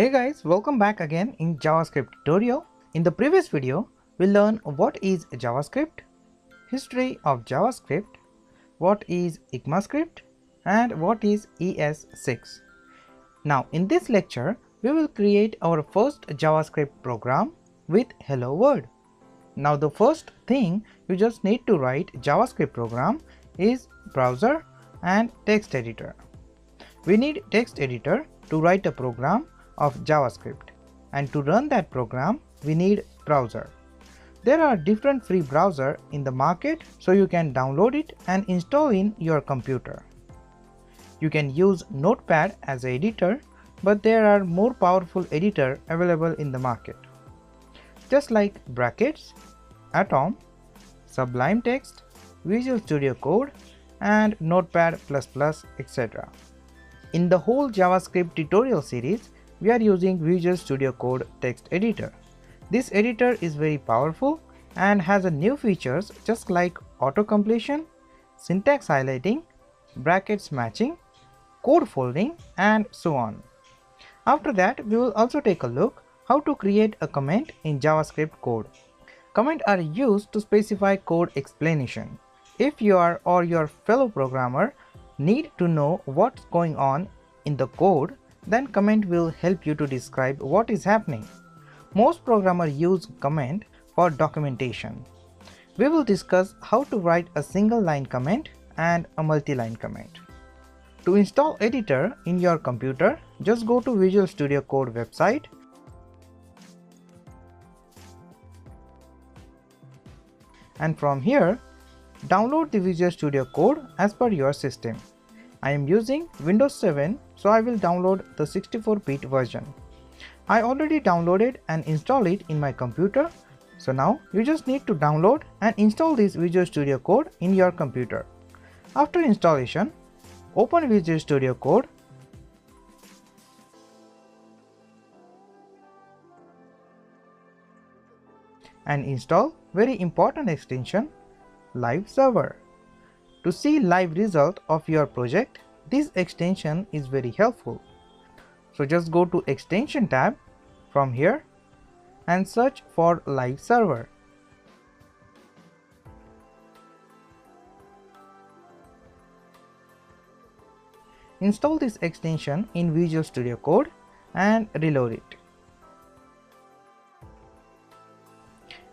Hey guys, welcome back again in JavaScript tutorial. In the previous video, we learned what is JavaScript, history of JavaScript, what is ECMAScript, and what is ES6. Now in this lecture, we will create our first JavaScript program with Hello World. Now the first thing you just need to write JavaScript program is browser and text editor. We need text editor to write a program of JavaScript, and to run that program we need browser. There are different free browser in the market, so you can download it and install in your computer. You can use Notepad as an editor, but there are more powerful editor available in the market, just like Brackets, Atom, Sublime Text, Visual Studio Code, and Notepad++, etc. In the whole JavaScript tutorial series, we are using Visual Studio Code text editor. This editor is very powerful and has a new features just like auto completion, syntax highlighting, brackets matching, code folding, and so on. After that, we will also take a look how to create a comment in JavaScript code. Comments are used to specify code explanation. If you are or your fellow programmer need to know what's going on in the code, then comment will help you to describe what is happening. Most programmers use comment for documentation. We will discuss how to write a single line comment and a multi-line comment. To install editor in your computer, just go to Visual Studio Code website and from here download the Visual Studio Code as per your system. I am using Windows 7, so I will download the 64-bit version. I already downloaded and installed it in my computer, so now you just need to download and install this Visual Studio Code in your computer. After installation, open Visual Studio Code and install very important extension, Live Server. To see live result of your project, this extension is very helpful. So just go to Extension tab from here and search for Live Server. Install this extension in Visual Studio Code and reload it.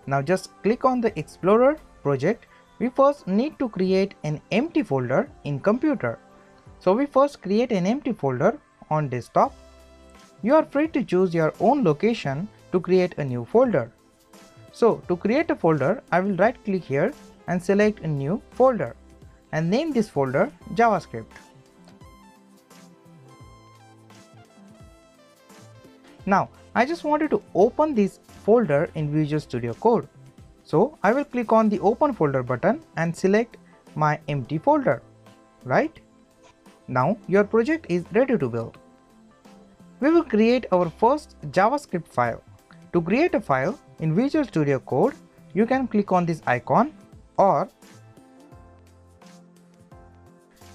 Now just click on the Explorer project. We first need to create an empty folder in computer. So we first create an empty folder on desktop. You are free to choose your own location to create a new folder. So to create a folder, I will right click here and select a new folder and name this folder JavaScript. Now I just wanted to open this folder in Visual Studio Code. So I will click on the open folder button and select my empty folder, right? Now your project is ready to build. We will create our first JavaScript file. To create a file in Visual Studio Code, you can click on this icon or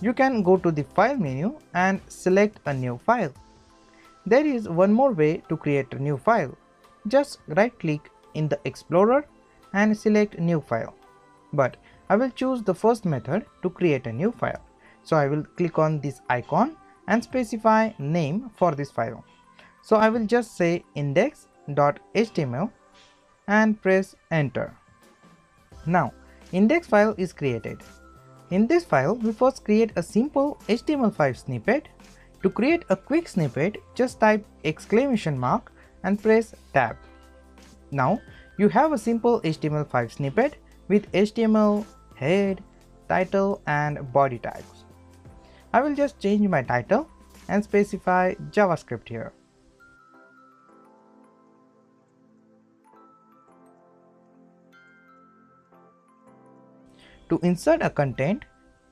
you can go to the file menu and select a new file. There is one more way to create a new file. Just right click in the Explorer and select new file, but I will choose the first method to create a new file. So I will click on this icon and specify name for this file. So I will just say index.html and press enter. Now index file is created. In this file we first create a simple HTML5 snippet. To create a quick snippet, just type exclamation mark and press tab. Now you have a simple HTML5 snippet with HTML, head, title and body tags. I will just change my title and specify JavaScript here. To insert a content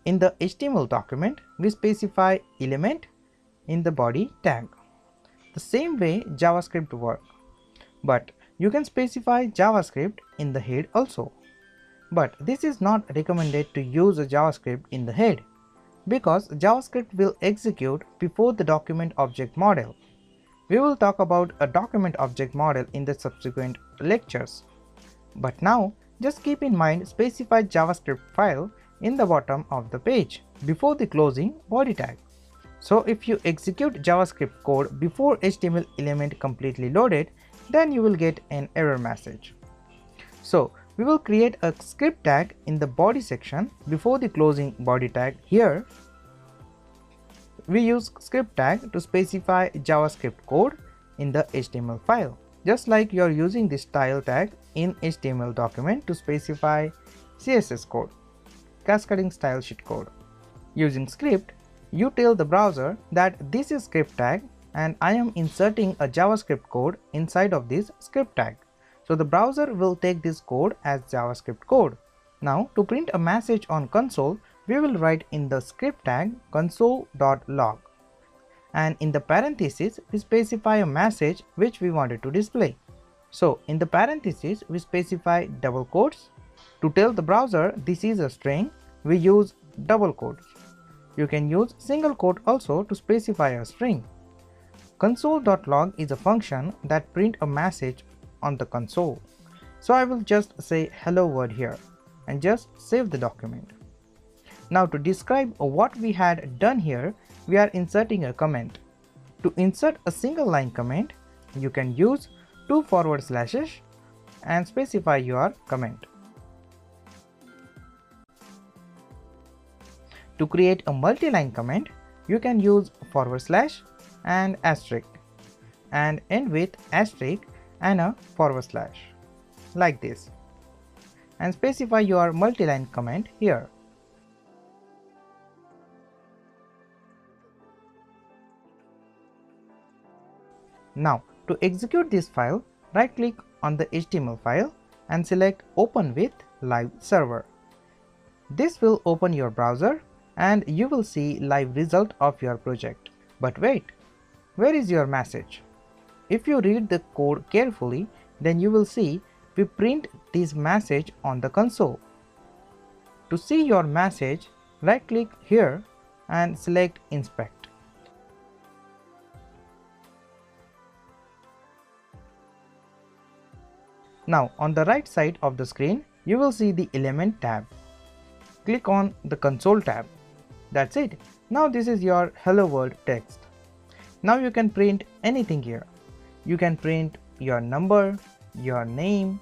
in the HTML document, we specify element in the body tag. The same way JavaScript works, but you can specify JavaScript in the head also. But this is not recommended to use a JavaScript in the head because JavaScript will execute before the document object model. We will talk about a document object model in the subsequent lectures. But now, just keep in mind specify JavaScript file in the bottom of the page before the closing body tag. So if you execute JavaScript code before HTML element completely loaded, then you will get an error message. So we will create a script tag in the body section before the closing body tag. Here we use script tag to specify JavaScript code in the HTML file, just like you are using the style tag in HTML document to specify CSS code, cascading style sheet code. Using script, you tell the browser that this is script tag and I am inserting a JavaScript code inside of this script tag. So the browser will take this code as JavaScript code. Now to print a message on console, we will write in the script tag console.log, and in the parentheses we specify a message which we wanted to display. So in the parentheses we specify double quotes. To tell the browser this is a string, we use double quotes. You can use single quote also to specify a string. Console.log is a function that print a message on the console. So I will just say hello world here and just save the document. Now to describe what we had done here, we are inserting a comment. To insert a single line comment, you can use 2 forward slashes and specify your comment. To create a multi-line comment, you can use forward slash and asterisk and end with asterisk and a forward slash like this, and specify your multi-line comment here. Now to execute this file, right click on the HTML file and select open with live server. This will open your browser and you will see live result of your project. But wait, where is your message? If you read the code carefully, then you will see we print this message on the console. To see your message, right click here and select inspect. Now on the right side of the screen, you will see the element tab. Click on the console tab. That's it. Now this is your hello world text. Now you can print anything here. You can print your number, your name,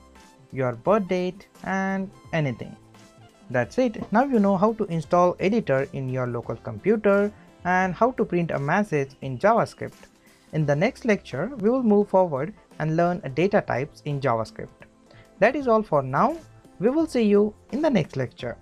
your birth date and anything. That's it. Now you know how to install editor in your local computer and how to print a message in JavaScript. In the next lecture, we will move forward and learn data types in JavaScript. That is all for now. We will see you in the next lecture.